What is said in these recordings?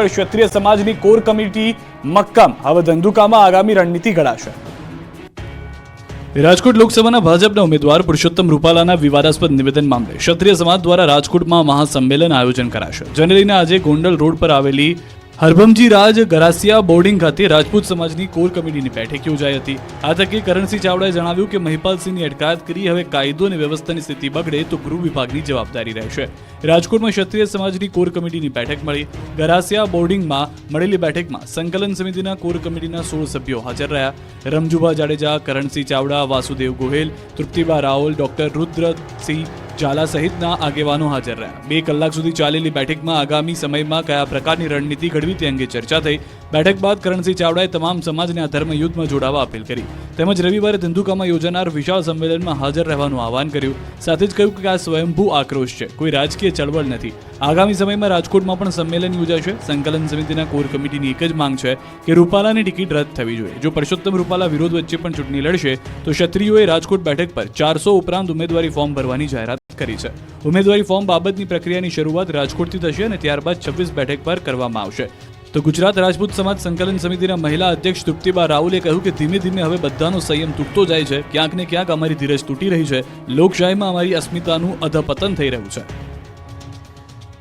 ક્ષત્રિય સમાજની core committee મક્કમ, હવે ધંધુકામાં આગામી રણનીતિ ઘડાશે। રાજકોટ લોકસભાના ભાજપના ઉમેદવાર પુરુષોત્તમ રૂપાલાના વિવાદાસ્પદ નિવેદન મામલે ક્ષત્રિય સમાજ દ્વારા રાજકોટમાં મહાસંમેલન આયોજન કરાશે, જેને લઈને આજે ગોંડલ રોડ પર આવેલી હરભમજી રાજ ગરાસિયા બોર્ડિંગ ખાતે રાજપૂત સમાજની કોર કમિટીની બેઠક યોજાઈ હતી। આ તકે કરણસિંહ ચાવડાએ જણાવ્યું કે મહિપાલસિંહની અટકાયત કરી હવે કાયદો અને વ્યવસ્થાની સ્થિતિ બગડે તો ગૃહ વિભાગની જવાબદારી રહેશે। રાજકોટમાં ક્ષત્રિય સમાજની કોર કમિટીની બેઠક મળી। ગરાસિયા બોર્ડિંગમાં મળેલી બેઠકમાં સંકલન સમિતિના કોર કમિટીના 16 સભ્યો હાજર રહ્યા। રમજુભા જાડેજા, કરણસિંહ ચાવડા, વાસુદેવ ગોહેલ, તૃપ્તિબા રાઓલ, ડોક્ટર રુદ્રસિંહ ઝાલા સહિતના આગેવાનો હાજર રહ્યા। 2 કલાક સુધી ચાલેલી બેઠકમાં આગામી સમયમાં કયા પ્રકારની રણનીતિ ઘડવી તે અંગે ચર્ચા થઈ। બેઠક બાદ કરણસિંહ ચાવડાએ તમામ સમાજને આ ધર્મયુદ્ધમાં જોડાવા અપીલ કરી, તેમજ રવિવારે ધંધુકામાં યોજાનાર વિશાળ સંમેલનમાં હાજર રહેવાનું આહવાન કર્યું। સાથે જ કહ્યું કે આ સ્વયંભૂ આક્રોશ છે, કોઈ રાજકીય ચળવળ નથી। આગામી સમયમાં રાજકોટમાં પણ સંમેલન યોજાશે। સંકલન સમિતિના કોર કમિટીની એક જ માંગ છે કે રૂપાલાની ટિકિટ રદ થવી જોઈએ। જો પરસોત્તમ રૂપાલા વિરોધ વચ્ચે પણ ચૂંટણી લડશે તો ક્ષત્રિયોએ રાજકોટ બેઠક પર 400 ઉપરાંત ઉમેદવારી ફોર્મ ભરવાની જાહેરાત કરી છે। ઉમેદવારી ફોર્મ બાબતની પ્રક્રિયાની શરૂઆત રાજકોટથી થશે અને ત્યારબાદ 26 બેઠક પર કરવામાં આવશે। તો ગુજરાત રાજપૂત સમાજ સંકલન સમિતિના મહિલા અધ્યક્ષ તૃપ્તિબા રાઉલે કહ્યું કે ધીમે ધીમે હવે બધાનો સંયમ તૂટતો જાય છે, ક્યાંક ને ક્યાંક અમારી ધીરજ તૂટી રહી છે, લોકશાહીમાં અમારી અસ્મિતાનું અધપતન થઈ રહ્યું છે।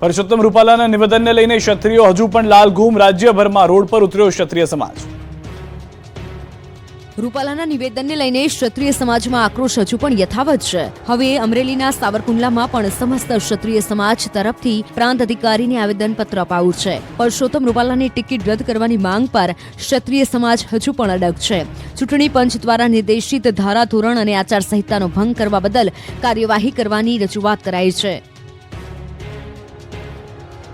પરસોત્તમ રૂપાલાના નિવેદનને લઈને ક્ષત્રિયો હજુ પણ લાલઘૂમ, રાજ્યભરમાં રોડ પર ઉતર્યો ક્ષત્રિય સમાજ। રૂપાલાના નિવેદનને લઈને ક્ષત્રિય સમાજમાં આક્રોશ હજુ પણ યથાવત છે। હવે અમરેલીના સાવરકુંડલામાં પણ સમસ્ત ક્ષત્રિય સમાજ તરફથી પ્રાંત અધિકારીને આવેદનપત્ર અપાયું છે। પરસોત્તમ રૂપાલાની ટિકિટ રદ કરવાની માંગ પર ક્ષત્રિય સમાજ હજુ પણ અડગ છે। ચૂંટણી પંચ દ્વારા નિર્દેશિત ધારાધોરણ અને આચારસંહિતાનો ભંગ કરવા બદલ કાર્યવાહી કરવાની રજૂઆત કરાઈ છે।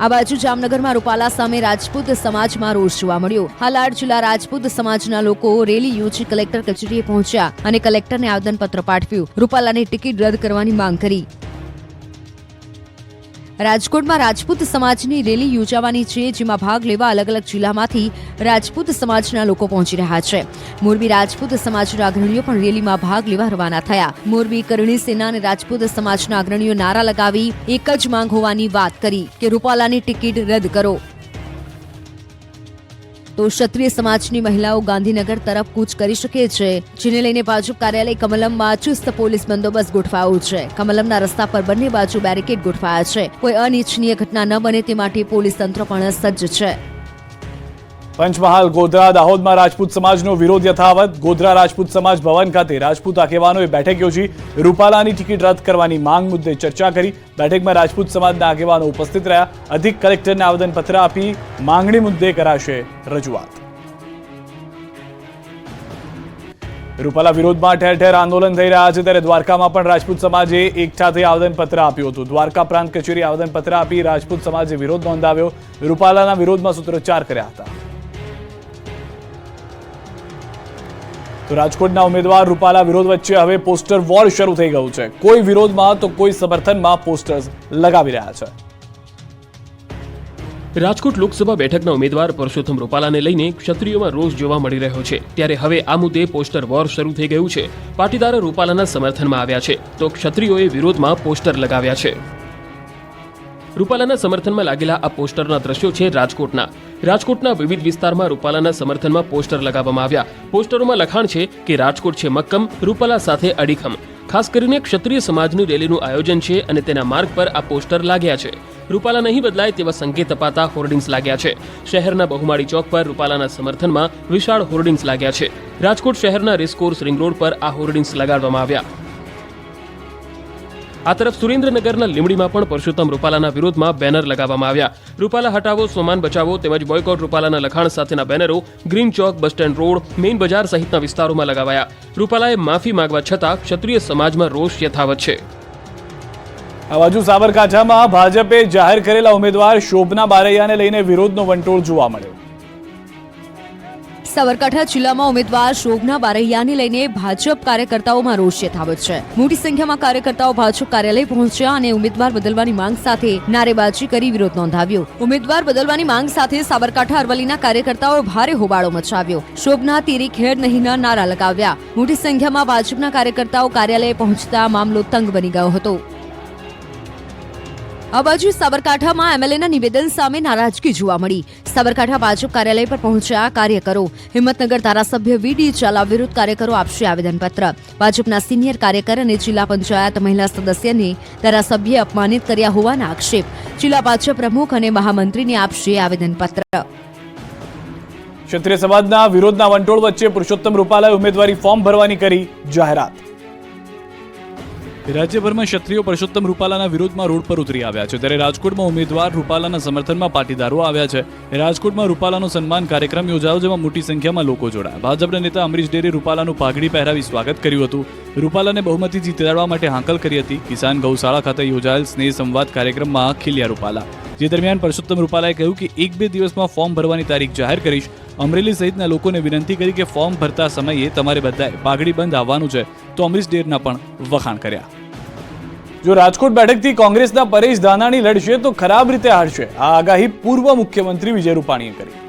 આ બાજુ જામનગરમાં રૂપાલા સામે રાજપૂત સમાજમાં રોષ જોવા મળ્યો। હાલાડ જિલ્લા રાજપૂત સમાજના લોકો રેલી યોજી કલેક્ટર કચેરીએ પહોંચ્યા અને કલેક્ટરને આવેદનપત્ર પાઠવ્યું, રૂપાલાની ટિકિટ રદ કરવાની માંગ કરી। રાજકોટમાં રાજપૂત સમાજની રેલી યોજાવાની છે, જેમાં ભાગ લેવા અલગ અલગ જિલ્લામાંથી રાજપૂત સમાજના લોકો પહોંચી રહ્યા છે। મોરબી રાજપૂત સમાજના અગ્રણીઓ પણ રેલીમાં ભાગ લેવા રવાના થયા। મોરબી કરણી સેના અને રાજપૂત સમાજના અગ્રણીઓ નારા લગાવી એક જ માંગ હોવાની વાત કરી કે રૂપાલાની ટિકિટ રદ કરો। તો ક્ષત્રિય સમાજની મહિલાઓ ગાંધીનગર તરફ કૂચ કરી શકે છે, જેને લઈને ભાજપ કાર્યાલય કમલમમાં ચુસ્ત પોલીસ બંદોબસ્ત ગોઠવાયો છે। કમલમના રસ્તા પર બંને બાજુ બેરિકેડ ગોઠવાયા છે। કોઈ અનિચ્છનીય ઘટના ન બને તે માટે પોલીસ તંત્ર પણ સજ્જ છે। પંચમહાલ, ગોધરા, દાહોદમાં રાજપૂત સમાજનો વિરોધ યથાવત। ગોધરા રાજપૂત સમાજ ભવન ખાતે રાજપૂત આગેવાનોએ બેઠક યોજી રૂપાલાની ટિકિટ રદ કરવાની માંગ મુદ્દે ચર્ચા કરી। બેઠકમાં રાજપૂત સમાજના આગેવાનો ઉપસ્થિત રહ્યા। અધિક કલેક્ટરને આવેદનપત્ર આપી માંગણી મુદ્દે કરાશે રજૂઆત। રૂપાલા વિરોધમાં ઠેર ઠેર આંદોલન થઈ રહ્યા છે, ત્યારે દ્વારકામાં પણ રાજપૂત સમાજે એકઠા થઈ આવેદનપત્ર આપ્યું હતું। દ્વારકા પ્રાંત કચેરી આવેદનપત્ર આપી રાજપૂત સમાજે વિરોધ નોંધાવ્યો। રૂપાલાના વિરોધમાં સૂત્રોચ્ચાર કર્યા હતા। તો રાજકોટના ઉમેદવાર રૂપાલા વિરોધ વચ્ચે હવે પોસ્ટર વોર શરૂ થઈ ગયું છે। કોઈ વિરોધમાં તો કોઈ સમર્થનમાં પોસ્ટર્સ લગાવી રહ્યા છે। રાજકોટ લોકસભા બેઠકના ઉમેદવાર પરસોત્તમ રૂપાલાને લઈને ક્ષત્રિયોમાં રોષ જોવા મળી રહ્યો છે, ત્યારે હવે આ મુદ્દે પોસ્ટર વોર શરૂ થઈ ગયું છે। પાટીદારો રૂપાલાના સમર્થનમાં આવ્યા છે તો ક્ષત્રિયોએ વિરોધમાં પોસ્ટર લગાવ્યા છે। રૂપાલાના સમર્થનમાં લાગેલા આ પોસ્ટરના દ્રશ્યો છે રાજકોટના વિવિધ વિસ્તારમાં રૂપાલાના સમર્થનમાં પોસ્ટર લગાવવામાં આવ્યા। પોસ્ટરોમાં લખાણ છે કે રાજકોટ છે મક્કમ, રૂપાલા સાથે અડીખમ। ખાસ કરીને ક્ષત્રિય સમાજની રેલીનું આયોજન છે અને તેના માર્ગ પર આ પોસ્ટર લાગ્યા છે। રૂપાલા નહીં બદલાય તેવા સંકેત અપાતા હોર્ડિંગ્સ લાગ્યા છે। શહેરના બહુમાળી ચોક પર રૂપાલાના સમર્થનમાં વિશાળ હોર્ડિંગ્સ લાગ્યા છે। રાજકોટ શહેરના રેસકોર્સ રિંગ રોડ પર આ હોર્ડિંગ્સ લગાડવામાં આવ્યા। આ તરફ સુરેન્દ્રનગરના લીંબડીમાં પણ પરસોત્તમ રૂપાલાના વિરોધમાં બેનર લગાવવામાં આવ્યા। રૂપાલા હટાવો, સોમાન બચાવો તેમજ બોયકોટ રૂપાલાના લખાણ સાથેના બેનરો ગ્રીન ચોક, બસ સ્ટેન્ડ રોડ, મેઇન બજાર સહિતના વિસ્તારોમાં લગાવાયા। રૂપાલાએ માફી માંગવા છતાં ક્ષત્રિય સમાજમાં રોષ યથાવત છે। આ બાજુ સાબરકાંઠામાં ભાજપે જાહેર કરેલા ઉમેદવાર શોભના બારૈયાને લઈને વિરોધનો વંટોળ જોવા મળ્યો। સાબરકાંઠા જિલ્લામાં ઉમેદવાર શોભના બારૈયાને લઈને ભાજપ કાર્યકર્તાઓમાં રોષ યથાવત છે। મોટી સંખ્યામાં કાર્યકર્તાઓ ભાજપ કાર્યાલય પહોંચ્યા અને ઉમેદવાર બદલવાની માંગ સાથે નારેબાજી કરી વિરોધ નોંધાવ્યો। ઉમેદવાર બદલવાની માંગ સાથે સાબરકાંઠા અરવલ્લીના કાર્યકર્તાઓએ ભારે હોબાળો મચાવ્યો। શોભના તેરી ખેડ નહીંના નારા લગાવ્યા। મોટી સંખ્યામાં ભાજપના કાર્યકર્તાઓ કાર્યાલયે પહોંચતા મામલો તંગ બની ગયો હતો। આ બાજુ સાબરકાંઠામાં એમએલએના નિવેદન સામે નારાજગી જોવા મળી. સાબરકાંઠા ભાજપ કાર્યાલય પર પહોંચ્યા કાર્યકરો. હિંમતનગર ધારાસભ્ય વીડી ચાલા વિરુદ્ધ કાર્યકરો આપશે આવેદનપત્ર. ભાજપના સિનિયર કાર્યકર અને જિલ્લા પંચાયત મહિલા સદસ્યને ધારાસભ્યે અપમાનિત કર્યા હોવાના આક્ષેપ. જિલ્લા ભાજપ પ્રમુખ અને મહામંત્રીને આપશે આવેદનપત્ર. ક્ષત્રિય સમાજના વિરોધના વંટોળ વચ્ચે પુરુષોત્તમ રૂપાલાએ ઉમેદવારી ફોર્મ ભરવાની કરી જાહેરાત. રાજ્યભરમાં ક્ષત્રિયો પુરુષોત્તમ રૂપાલાના વિરોધમાં રોડ પર ઉતરી આવ્યા છે, ત્યારે રાજકોટમાં ઉમેદવાર રૂપાલાના સમર્થનમાં પાટીદારો આવ્યા છે. રાજકોટમાં રૂપાલાનો સન્માન કાર્યક્રમ યોજાયો, જેમાં મોટી સંખ્યામાં લોકો જોડાયા. ભાજપના નેતા અમરીશ ડેરે રૂપાલાનું પાઘડી પહેરાવી સ્વાગત કર્યું હતું. રૂપાલાને બહુમતી જીતાડવા માટે હાંકલ કરી હતી. કિસાન ગૌશાળા ખાતે યોજાયેલ સ્નેહ સંવાદ કાર્યક્રમમાં ખીલ્યા રૂપાલા. જે દરમિયાન પુરુષોત્તમ રૂપાલાએ કહ્યું કે 1-2 દિવસમાં ફોર્મ ભરવાની તારીખ જાહેર કરીશ. અમરેલી સહિતના લોકોને વિનંતી કરી કે ફોર્મ ભરતા સમયે તમારે બધાએ પાઘડી બંધ આવવાનું છે, તો અમરીશ ડેરના પણ વખાણ કર્યા. જો રાજકોટ બેઠકથી કોંગ્રેસના પરેશ ધાનાણી લડશે તો ખરાબ રીતે હારશે, આ આગાહી પૂર્વ મુખ્યમંત્રી વિજય રૂપાણીએ કરી.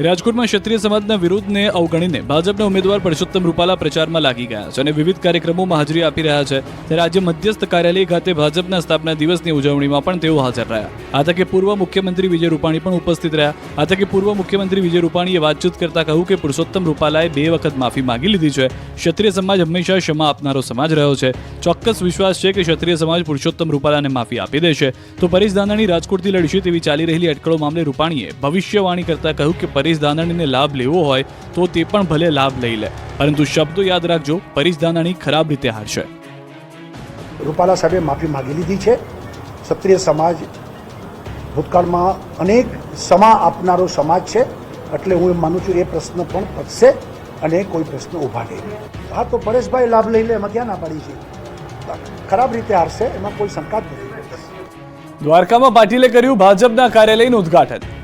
રાજકોટમાં ક્ષત્રિય સમાજના વિરોધને અવગણીને ભાજપના ઉમેદવાર પુરુષોત્તમ રૂપાલા પ્રચારમાં લાગી ગયા છે અને વિવિધ કાર્યક્રમોમાં હાજરી આપી રહ્યા છે. ત્યારે આજે મધ્યસ્થ કાર્યાલય ખાતે ભાજપના સ્થાપના દિવસની ઉજવણીમાં પણ તેઓ હાજર રહ્યા. આ તકે પૂર્વ મુખ્યમંત્રી વિજય રૂપાણી પણ ઉપસ્થિત રહ્યા. આ તકે પૂર્વ મુખ્યમંત્રી વિજય રૂપાણીએ વાતચીત કરતા કહ્યું કે પુરુષોત્તમ રૂપાલાએ 2 વખત માફી માંગી લીધી છે. ક્ષત્રિય સમાજ હંમેશા ક્ષમા આપનારો સમાજ રહ્યો છે. ચોક્કસ વિશ્વાસ છે કે ક્ષત્રિય સમાજ પુરુષોત્તમ રૂપાલાને માફી આપી દેશે. તો પરેશ ધાનાણી રાજકોટથી લડશે તેવી ચાલી રહેલી અટકળો મામલે રૂપાણીએ ભવિષ્યવાણી કરતા કહ્યું કે પરેશ ધાનાણીને લાભ લેવો હોય તો તે પણ ભલે લાભ લઈ લે, પરંતુ શબ્દો યાદ રાખજો, પરેશ ધાનાણી ખરાબ રીતે હારશે. રૂપાલા સાહેબે માફી માંગી લીધી છે. ક્ષત્રિય સમાજ ભૂતકાળમાં અનેક સમા આપનારો સમાજ છે, એટલે હું એમ માનું છું એ પ્રશ્ન પણ પતશે અને કોઈ પ્રશ્ન ઊભા નહીં. હા, તો પરેશભાઈ લાભ લઈ લે, એમાં ક્યાં ના પાડી છે? ખરાબ રીતે હારશે, એમાં કોઈ શંકા જ નથી. દ્વારકામાં પાટીલે કર્યું ભાજપના કાર્યાલયનું ઉદ્ઘાટન.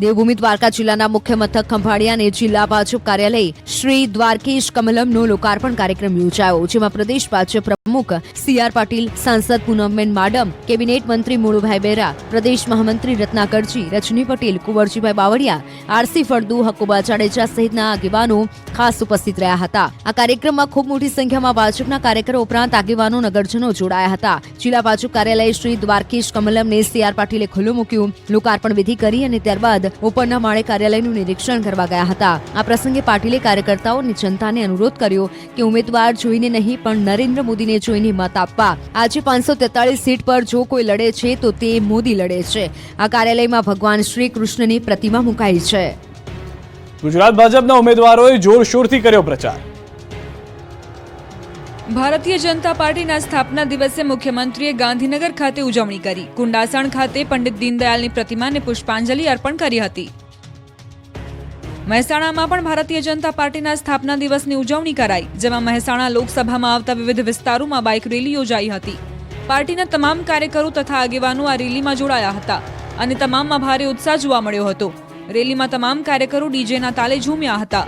દેવભૂમિ દ્વારકા જિલ્લાના મુખ્ય મથક ખંભાળિયા અને જિલ્લા ભાજપ કાર્યાલય શ્રી દ્વારકેશ કમલમનો લોકાર્પણ કાર્યક્રમ યોજાયો, જેમાં પ્રદેશ ભાજપ પ્રમુખ CR પાટીલ, સાંસદ પૂનમબેન માડમ, કેબિનેટ મંત્રી મુળુભાઈ બેરા, પ્રદેશ મહામંત્રી રત્નાકરજી, રજની પટેલ, કુંવરજીભાઈ બાવળિયા, RC ફળદુ, હકુબા જાડેજા સહિતના આગેવાનો ખાસ ઉપસ્થિત રહ્યા હતા. આ કાર્યક્રમમાં ખૂબ મોટી સંખ્યામાં ભાજપના કાર્યકરો ઉપરાંત આગેવાનો, નગરજનો જોડાયા હતા. જિલ્લા ભાજપ કાર્યાલય શ્રી દ્વારકેશ કમલમને CR પાટીલે ખુલ્લું મૂક્યું, લોકાર્પણ વિધિ કરી અને ત્યારબાદ ઉપરના માળે કાર્યાલયનું નિરીક્ષણ કરવા ગયા હતા. આ પ્રસંગે પાટીલે કાર્યકર્તાઓ અને જનતાને અનુરોધ કર્યો કે ઉમેદવાર જોઈને નહીં પણ નરેન્દ્ર મોદીને જોઈને મત આપવા. આજે 543 સીટ પર જો કોઈ લડે છે તો તે મોદી લડે છે. આ કાર્યાલયમાં ભગવાન શ્રી કૃષ્ણની પ્રતિમા મુકાઈ છે. ગુજરાત ભાજપના ઉમેદવારોએ જોરશોરથી કર્યો પ્રચાર. ભારતીય જનતા પાર્ટીના સ્થાપના દિવસે મુખ્યમંત્રીએ ગાંધીનગર ખાતે ઉજવણી કરી. કુંડાસણ ખાતે પંડિત દીનદયાળની પ્રતિમાને પુષ્પાંજલિ અર્પણ કરી હતી. મહેસાણામાં પણ ભારતીય જનતા પાર્ટીના સ્થાપના દિવસની ઉજવણી કરાઈ, જેમાં મહેસાણા લોકસભામાં આવતા વિવિધ વિસ્તારોમાં બાઇક રેલી યોજાઈ હતી. પાર્ટીના તમામ કાર્યકરો તથા આગેવાનો આ રેલીમાં જોડાયા હતા અને તમામમાં ભારે ઉત્સાહ જોવા મળ્યો હતો. રેલીમાં તમામ કાર્યકરો ડીજેના તાલે ઝૂમ્યા હતા.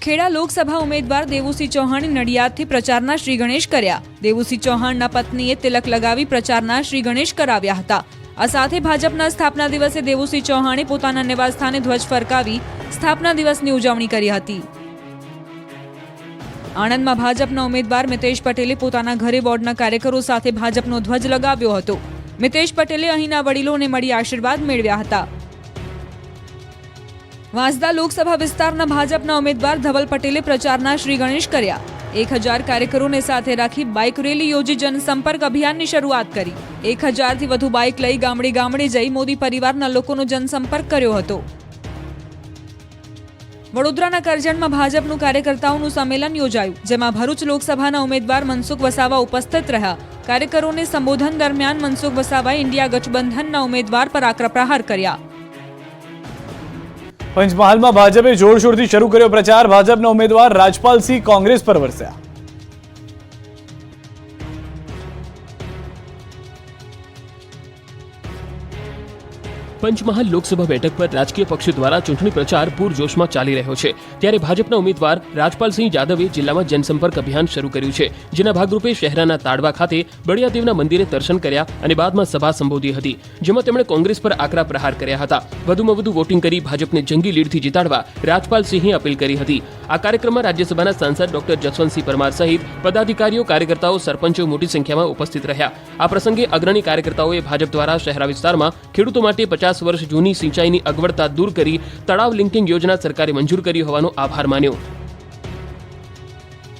ખેડા લોકસભા ઉમેદવાર દેવુસિંહ ચૌહાણે નડિયાદથી પ્રચારના શ્રી ગણેશ કર્યા. દેવુસિંહ ચૌહાણના પત્નીએ તિલક લગાવી પ્રચારના શ્રી ગણેશ કરાવ્યા હતા. આ સાથે ભાજપના સ્થાપના દિવસે દેવુસિંહ ચૌહાણે પોતાના નિવાસસ્થાને ધ્વજ ફરકાવી સ્થાપના દિવસની ઉજવણી કરી હતી. આણંદમાં ભાજપના ઉમેદવાર મિતેશ પટેલે પોતાના ઘરે વોર્ડના કાર્યકરો સાથે ભાજપનો ધ્વજ લગાવ્યો હતો. મિતેશ પટેલે અહીંના વડીલોને મળી આશીર્વાદ મેળવ્યા હતા. વાંસદા લોકસભા વિસ્તારના ભાજપના ઉમેદવાર ધવલ પટેલે પ્રચારના શ્રી ગણેશ કર્યા. 1000 કાર્યકરોને સાથે રાખી બાઇક રેલી યોજી જનસંપર્ક અભિયાનની શરૂઆત કરી. 1000થી વધુ બાઇક લઈ ગામડે ગામડે જઈ મોદી પરિવારના લોકોનો જનસંપર્ક કર્યો હતો. વડોદરાના કરજણમાં ભાજપનું કાર્યકર્તાઓનું સંમેલન યોજાયું, જેમાં ભરૂચ લોકસભાના ઉમેદવાર મનસુખ વસાવા ઉપસ્થિત રહ્યા. કાર્યકરોને સંબોધન દરમિયાન મનસુખ વસાવાએ ઇન્ડિયા ગઠબંધનના ઉમેદવાર પર આકરા પ્રહાર કર્યા. પંચમહાલમાં ભાજપે જોરશોરથી શરૂ કર્યો પ્રચાર. ભાજપના ઉમેદવાર રાજપાલસિંહ કોંગ્રેસ પર વરસ્યા. પંચમહાલ લોકસભા બેઠક પર રાજકીય પક્ષો દ્વારા ચૂંટણી પ્રચાર પૂરજોશમાં ચાલી રહ્યો છે ત્યારે ભાજપના ઉમેદવાર રાજપાલસિંહ જાદવે જિલ્લામાં જનસંપર્ક અભિયાન શરૂ કર્યું છે જેના ભાગરૂપે શહેરના તાડવા ખાતે બળિયાદેવના મંદિરે દર્શન કર્યા અને બાદમાં સભા સંબોધી હતી જેમાં તેમણે કોંગ્રેસ પર આકરા પ્રહાર કર્યા હતા વધુમાં વધુ વોટિંગ કરી ભાજપને જંગી લીડથી જીતાડવા રાજપાલસિંહે અપીલ કરી હતી આ કાર્યક્રમમાં રાજ્યસભાના સાંસદ ડોક્ટર જસવંતસિંહ પરમાર સહિત પદાધિકારીઓ કાર્યકર્તાઓ સરપંચો મોટી સંખ્યામાં ઉપસ્થિત રહ્યા આ પ્રસંગે અગ્રણી કાર્યકર્તાઓએ ભાજપ દ્વારા શહેરા વિસ્તારમાં ખેડૂતો માટે 50 વર્ષ જૂની સિંચાઈની અગવડતા દૂર કરી તળાવ લિંકિંગ યોજના સરકારે મંજૂર કરી હોવાનો આભાર માન્યો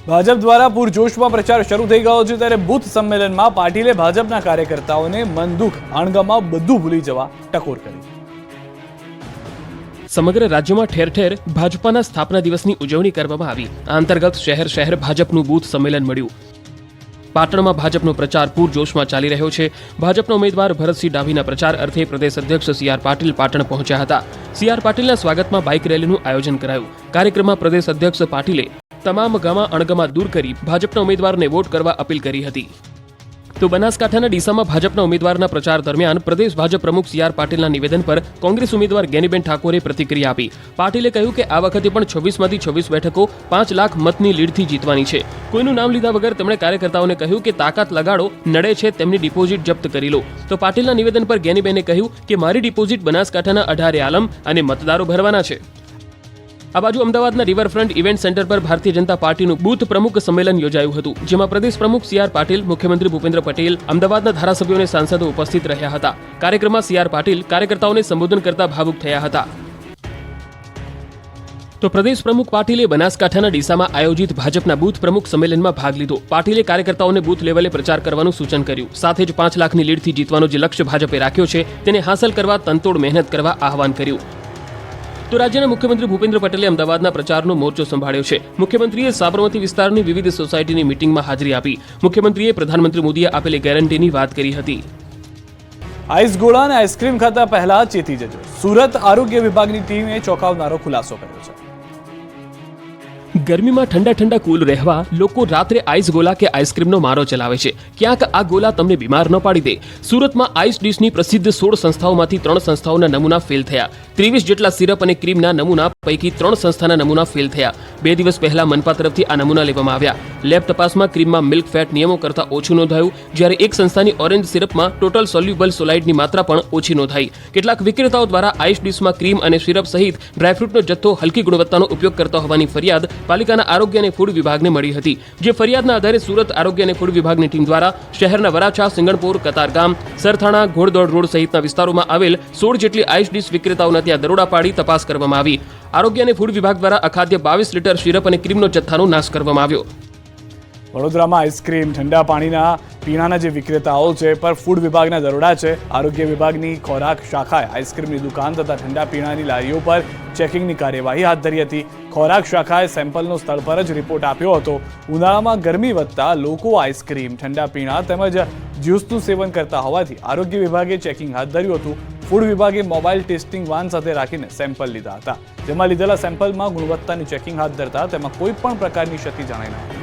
ભાજપ દ્વારા પૂરજોશમાં પ્રચાર શરૂ થઈ ગયો છે ત્યારે બૂથ સંમેલનમાં પાટીલે ભાજપના કાર્યકર્તાઓને મન દુઃખ આણગામાં બધું ભૂલી જવા ટકોર કરી સમગ્ર રાજ્યમાં ઠેર ઠેર ભાજપાના સ્થાપના દિવસની ઉજવણી કરવામાં આવી આ અંતર્ગત શહેર ભાજપનું બૂથ સંમેલન મળ્યું પાટણમાં ભાજપનો પ્રચાર પૂરજોશમાં ચાલી રહ્યો છે ભાજપના ઉમેદવાર ભરતસિંહ ડાભીના પ્રચાર અર્થે પ્રદેશ અધ્યક્ષ સી.આર. પાટીલ પાટણ પહોંચ્યા હતા સી.આર. પાટીલના સ્વાગતમાં બાઇક રેલીનું આયોજન કરાયું કાર્યક્રમમાં પ્રદેશ અધ્યક્ષ પાટીલે તમામ ગામા અણગમા દૂર કરી ભાજપના ઉમેદવારને વોટ કરવા અપીલ કરી હતી તો બનાસકાંઠાના ડીસામાં ભાજપના ઉમેદવારના પ્રચાર દરમિયાન પ્રદેશ ભાજપ પ્રમુખ સી.આર. પાટીલના નિવેદન પર કોંગ્રેસ ઉમેદવાર ગેનીબેન ઠાકોરે પ્રતિક્રિયા આપી પાટીલે કહ્યું કે આ વખતે પણ 26માંથી 26 બેઠકો 5 લાખ મતની લીડથી જીતવાની છે કોઈનું નામ લીધા વગર તેમણે કાર્યકર્તાઓને કહ્યું કે તાકાત લગાડો નડે છે તેમની ડિપોઝિટ જપ્ત કરી લો તો પાટીલના નિવેદન પર ગેનીબેને કહ્યું કે મારી ડિપોઝિટ બનાસકાંઠાના 18 આલમ અને મતદારો ભરવાના છે આ બાજુ અમદાવાદના રિવરફ્રન્ટ ઇવેન્ટ સેન્ટર પર ભારતીય જનતા પાર્ટીનું બૂથ પ્રમુખ સંમેલન યોજાયું હતું જેમાં પ્રદેશ પ્રમુખ સી.આર. પાટીલ મુખ્યમંત્રી ભૂપેન્દ્ર પટેલ અમદાવાદના ધારાસભ્યો અને સાંસદો ઉપસ્થિત રહ્યા હતા કાર્યક્રમમાં સી.આર. પાટીલ કાર્યકર્તાઓને સંબોધન કરતા ભાવુક થયા હતા તો પ્રદેશ પ્રમુખ પાટીલે બનાસકાંઠાના ડીસામાં આયોજિત ભાજપના બૂથ પ્રમુખ સંમેલનમાં ભાગ લીધો પાટીલે કાર્યકર્તાઓને બૂથ લેવલે પ્રચાર કરવાનું સૂચન કર્યું સાથે જ 5 લાખની લીડથી જીતવાનો જે લક્ષ્ય ભાજપે રાખ્યો છે તેને હાંસલ કરવા તનતોડ મહેનત કરવા આહવાન કર્યું તો રાજ્યના મુખ્યમંત્રી ભૂપેન્દ્ર પટેલે અમદાવાદના પ્રચારનો મોરચો સંભાળ્યો છે મુખ્યમંત્રીએ સાબરમતી વિસ્તારની વિવિધ સોસાયટીની મીટિંગમાં હાજરી આપી મુખ્યમંત્રીએ પ્રધાનમંત્રી મોદીએ આપેલી ગેરંટીની વાત કરી હતી આઈસ ગોળા અને આઈસ્ક્રીમ ખાતા પહેલા ચેતી જજો સુરત આરોગ્ય વિભાગની ટીમે ચોંકાવનારો ખુલાસો કર્યો છે ગરમીમાં ઠંડા કૂલ રહેવા લોકો રાત્રે આઈસ ગોલા કે આઈસ્ક્રીમનો મારો ચલાવે છે ક્યાંક આ ગોલા તમને બીમાર ન પાડી દે સુરતમાં આઈસ ડીશની પ્રસિદ્ધ 16 સંસ્થાઓમાંથી 3 સંસ્થાઓના નમૂના ફેલ થયા 23 જેટલા સિરપ અને ક્રીમના નમૂના પૈકી 3 સંસ્થાના નમૂના ફેલ થયા 2 દિવસ પહેલા મનપા તરફથી આ નમૂના લેવામાં આવ્યા લેબ તપાસમાં ક્રીમમાં મિલ્ક ફેટ નિયમો કરતાં ઓછું નોંધાયું જ્યારે એક સંસ્થાની ઓરેન્જ સિરપમાં ટોટલ સોલ્યુબલ સોલાઇડની માત્રા પણ ઓછી નોંધાઈ કેટલાક વિક્રેતાઓ દ્વારા આઈસ ડીશમાં ક્રીમ અને સિરપ સહિત ડ્રાયફ્રૂટનો જથ્થો હલકી ગુણવત્તાનો ઉપયોગ કરતા હોવાની ફરિયાદ પાલિકાના આરોગ્ય અને ફૂડ વિભાગને મળી હતી જે ફરિયાદના આધારે સુરત આરોગ્ય અને ફૂડ વિભાગની ટીમ દ્વારા શહેરના વરાછા સિંગણપુર કતારગામ સરથાણા ઘોડદોડ રોડ સહિતના વિસ્તારોમાં આવેલ 16 જેટલી આઈસ ડીશ વિક્રેતાઓના ત્યાં દરોડા પાડી તપાસ કરવામાં આવી આરોગ્ય અને ફૂડ વિભાગ દ્વારા અખાદ્ય 22 લીટર સિરપ અને ક્રીમનો જથ્થાનો નાશ કરવામાં આવ્યો વડોદરામાં આઈસ્ક્રીમ ઠંડા પાણીના પીણાના જે વિક્રેતાઓ છે પર ફૂડ વિભાગના દરોડા છે આરોગ્ય વિભાગની ખોરાક શાખાએ આઈસ્ક્રીમની દુકાન તથા ઠંડા પીણાની લારીઓ પર ચેકિંગની કાર્યવાહી હાથ ધરી હતી ખોરાક શાખાએ સેમ્પલનો સ્થળ પર જ રિપોર્ટ આપ્યો હતો ઉનાળામાં ગરમી વધતા લોકો આઈસ્ક્રીમ ઠંડા પીણા તેમજ જ્યુસનું સેવન કરતા હોવાથી આરોગ્ય વિભાગે ચેકિંગ હાથ ધર્યું હતું ફૂડ વિભાગે મોબાઈલ ટેસ્ટિંગ વાન સાથે રાખીને સેમ્પલ લીધા હતા જેમાં લીધેલા સેમ્પલમાં ગુણવત્તાની ચેકિંગ હાથ ધરતા તેમાં કોઈ પણ પ્રકારની ક્ષતિ જણાઈ ન હતી